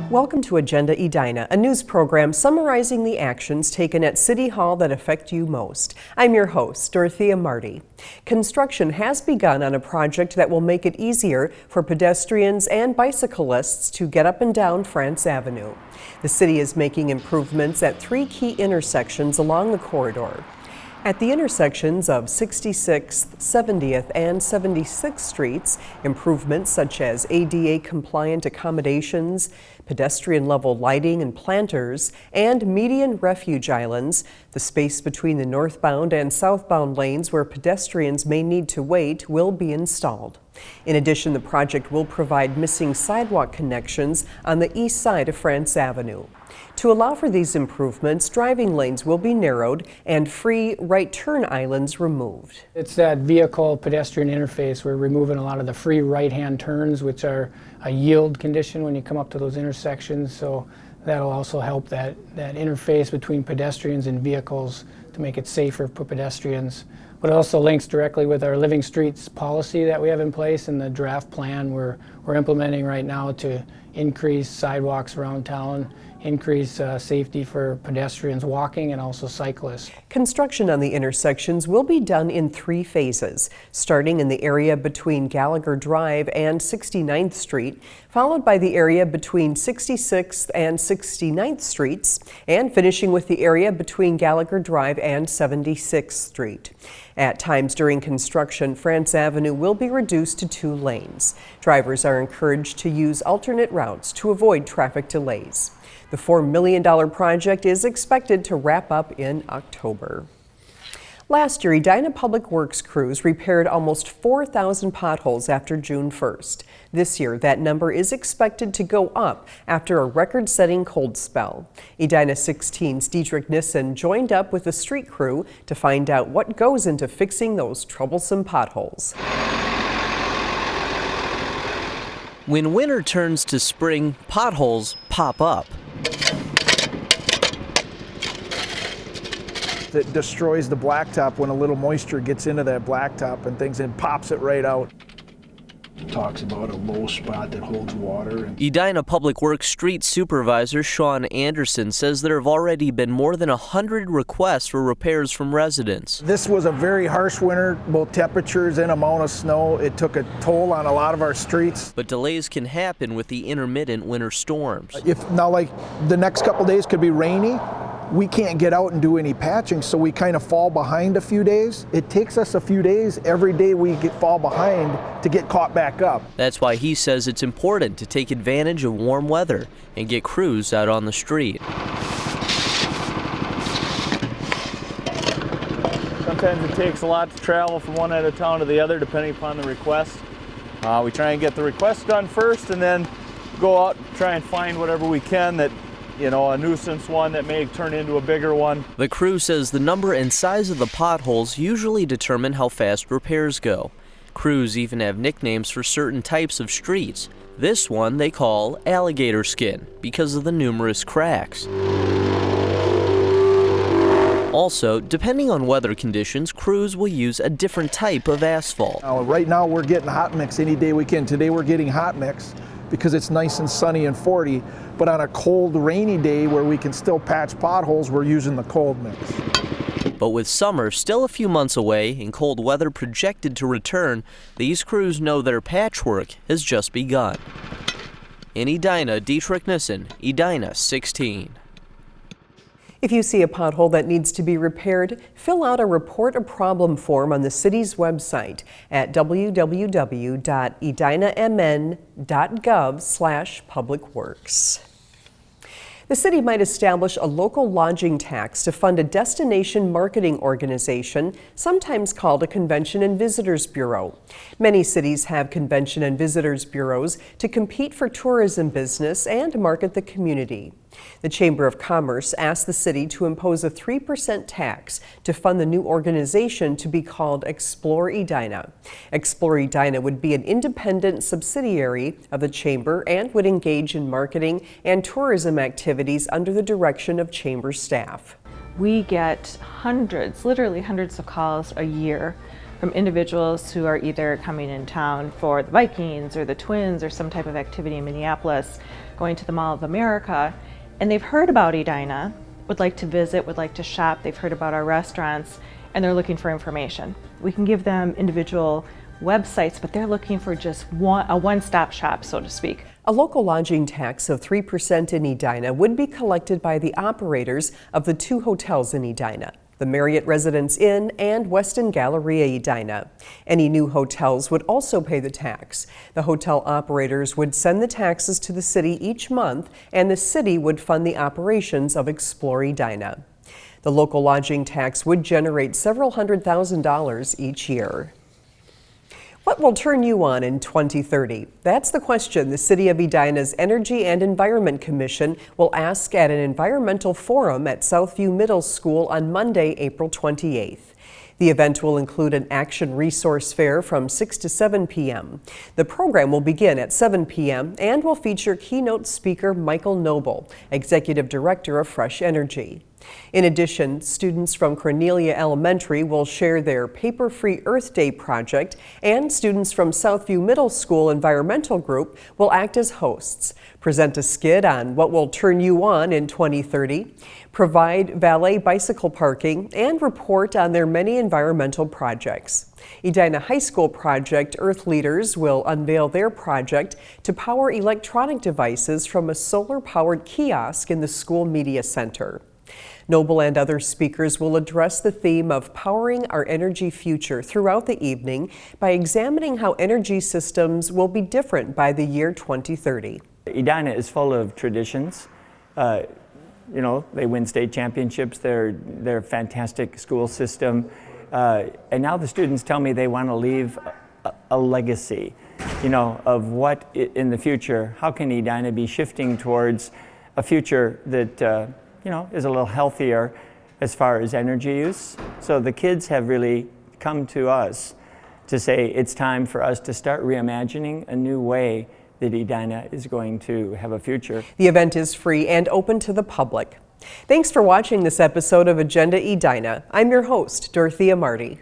Welcome to Agenda Edina, a news program summarizing the actions taken at City Hall that affect you most. I'm your host, Dorothea Marty. Construction has begun on a project that will make it easier for pedestrians and bicyclists to get up and down France Avenue. The city is making improvements at 3 key intersections along the corridor. At the intersections of 66th, 70th, and 76th Streets, improvements such as ADA-compliant accommodations, pedestrian-level lighting and planters, and median refuge islands, the space between the northbound and southbound lanes where pedestrians may need to wait, will be installed. In addition, the project will provide missing sidewalk connections on the east side of France Avenue. To allow for these improvements, driving lanes will be narrowed and free right turn islands removed. It's that vehicle pedestrian interface. We're removing a lot of the free right-hand turns, which are a yield condition when you come up to those intersections. So that'll also help that interface between pedestrians and vehicles to make it safer for pedestrians. But it also links directly with our Living Streets policy that we have in place and the draft plan we're implementing right now to increase sidewalks around town, increase safety for pedestrians walking and also cyclists. Construction on the intersections will be done in 3 phases, starting in the area between Gallagher Drive and 69th Street, followed by the area between 66th and 69th Streets, and finishing with the area between Gallagher Drive and 76th Street. At times during construction, France Avenue will be reduced to 2 lanes. Drivers are encouraged to use alternate routes to avoid traffic delays. The $4 million project is expected to wrap up in October. Last year, Edina Public Works crews repaired almost 4,000 potholes after June 1st. This year, that number is expected to go up after a record-setting cold spell. Edina 16's Dietrich Nissen joined up with the street crew to find out what goes into fixing those troublesome potholes. When winter turns to spring, potholes pop up. It destroys the blacktop when a little moisture gets into that blacktop and things and pops it right out. Talks about a low spot that holds water. Edina Public Works Street Supervisor Sean Anderson says there have already been more than 100 requests for repairs from residents. This was a very harsh winter, both temperatures and amount of snow. It took a toll on a lot of our streets. But delays can happen with the intermittent winter storms. If now, like the next couple days could be rainy, we can't get out and do any patching, so we kind of fall behind a few days. It takes us a few days every day we fall behind to get caught back up. That's why he says it's important to take advantage of warm weather and get crews out on the street. Sometimes it takes a lot to travel from one end of town to the other depending upon the request. We try and get the request done first and then go out and try and find whatever we can that, you know, a nuisance one that may turn into a bigger one. The crew says the number and size of the potholes usually determine how fast repairs go. Crews even have nicknames for certain types of streets. This one they call alligator skin because of the numerous cracks. Also, depending on weather conditions, crews will use a different type of asphalt. Right now we're getting hot mix any day we can. Today we're getting hot mix because it's nice and sunny and 40, but on a cold, rainy day where we can still patch potholes, we're using the cold mix. But with summer still a few months away and cold weather projected to return, these crews know their patchwork has just begun. In Edina, Dietrich Nissen, Edina 16. If you see a pothole that needs to be repaired, fill out a report a problem form on the city's website at www.edinamn.gov/publicworks. The city might establish a local lodging tax to fund a destination marketing organization, sometimes called a Convention and Visitors Bureau. Many cities have Convention and Visitors Bureaus to compete for tourism business and market the community. The Chamber of Commerce asked the city to impose a 3% tax to fund the new organization to be called Explore Edina. Explore Edina would be an independent subsidiary of the Chamber and would engage in marketing and tourism activities under the direction of Chamber staff. We get hundreds, literally hundreds of calls a year from individuals who are either coming in town for the Vikings or the Twins or some type of activity in Minneapolis, going to the Mall of America, and they've heard about Edina, would like to visit, would like to shop, they've heard about our restaurants, and they're looking for information. We can give them individual websites, but they're looking for just a one-stop shop, so to speak. A local lodging tax of 3% in Edina would be collected by the operators of the 2 hotels in Edina, the Marriott Residence Inn and Westin Galleria Edina. Any new hotels would also pay the tax. The hotel operators would send the taxes to the city each month, and the city would fund the operations of Explore Edina. The local lodging tax would generate several $100,000 each year. What will turn you on in 2030? That's the question the City of Edina's Energy and Environment Commission will ask at an environmental forum at Southview Middle School on Monday, April 28th. The event will include an action resource fair from 6 to 7 p.m. The program will begin at 7 p.m. and will feature keynote speaker Michael Noble, Executive Director of Fresh Energy. In addition, students from Cornelia Elementary will share their Paper-Free Earth Day project, and students from Southview Middle School Environmental Group will act as hosts, present a skit on what will turn you on in 2030, provide valet bicycle parking, and report on their many environmental projects. Edina High School Project Earth Leaders will unveil their project to power electronic devices from a solar-powered kiosk in the school media center. Noble and other speakers will address the theme of powering our energy future throughout the evening by examining how energy systems will be different by the year 2030. Edina is full of traditions. You know, they win state championships, they're a fantastic school system. And now the students tell me they want to leave a legacy, you know, of what in the future, how can Edina be shifting towards a future that you know, is a little healthier as far as energy use. So the kids have really come to us to say it's time for us to start reimagining a new way that Edina is going to have a future. The event is free and open to the public. Thanks for watching this episode of Agenda Edina. I'm your host, Dorothea Marty.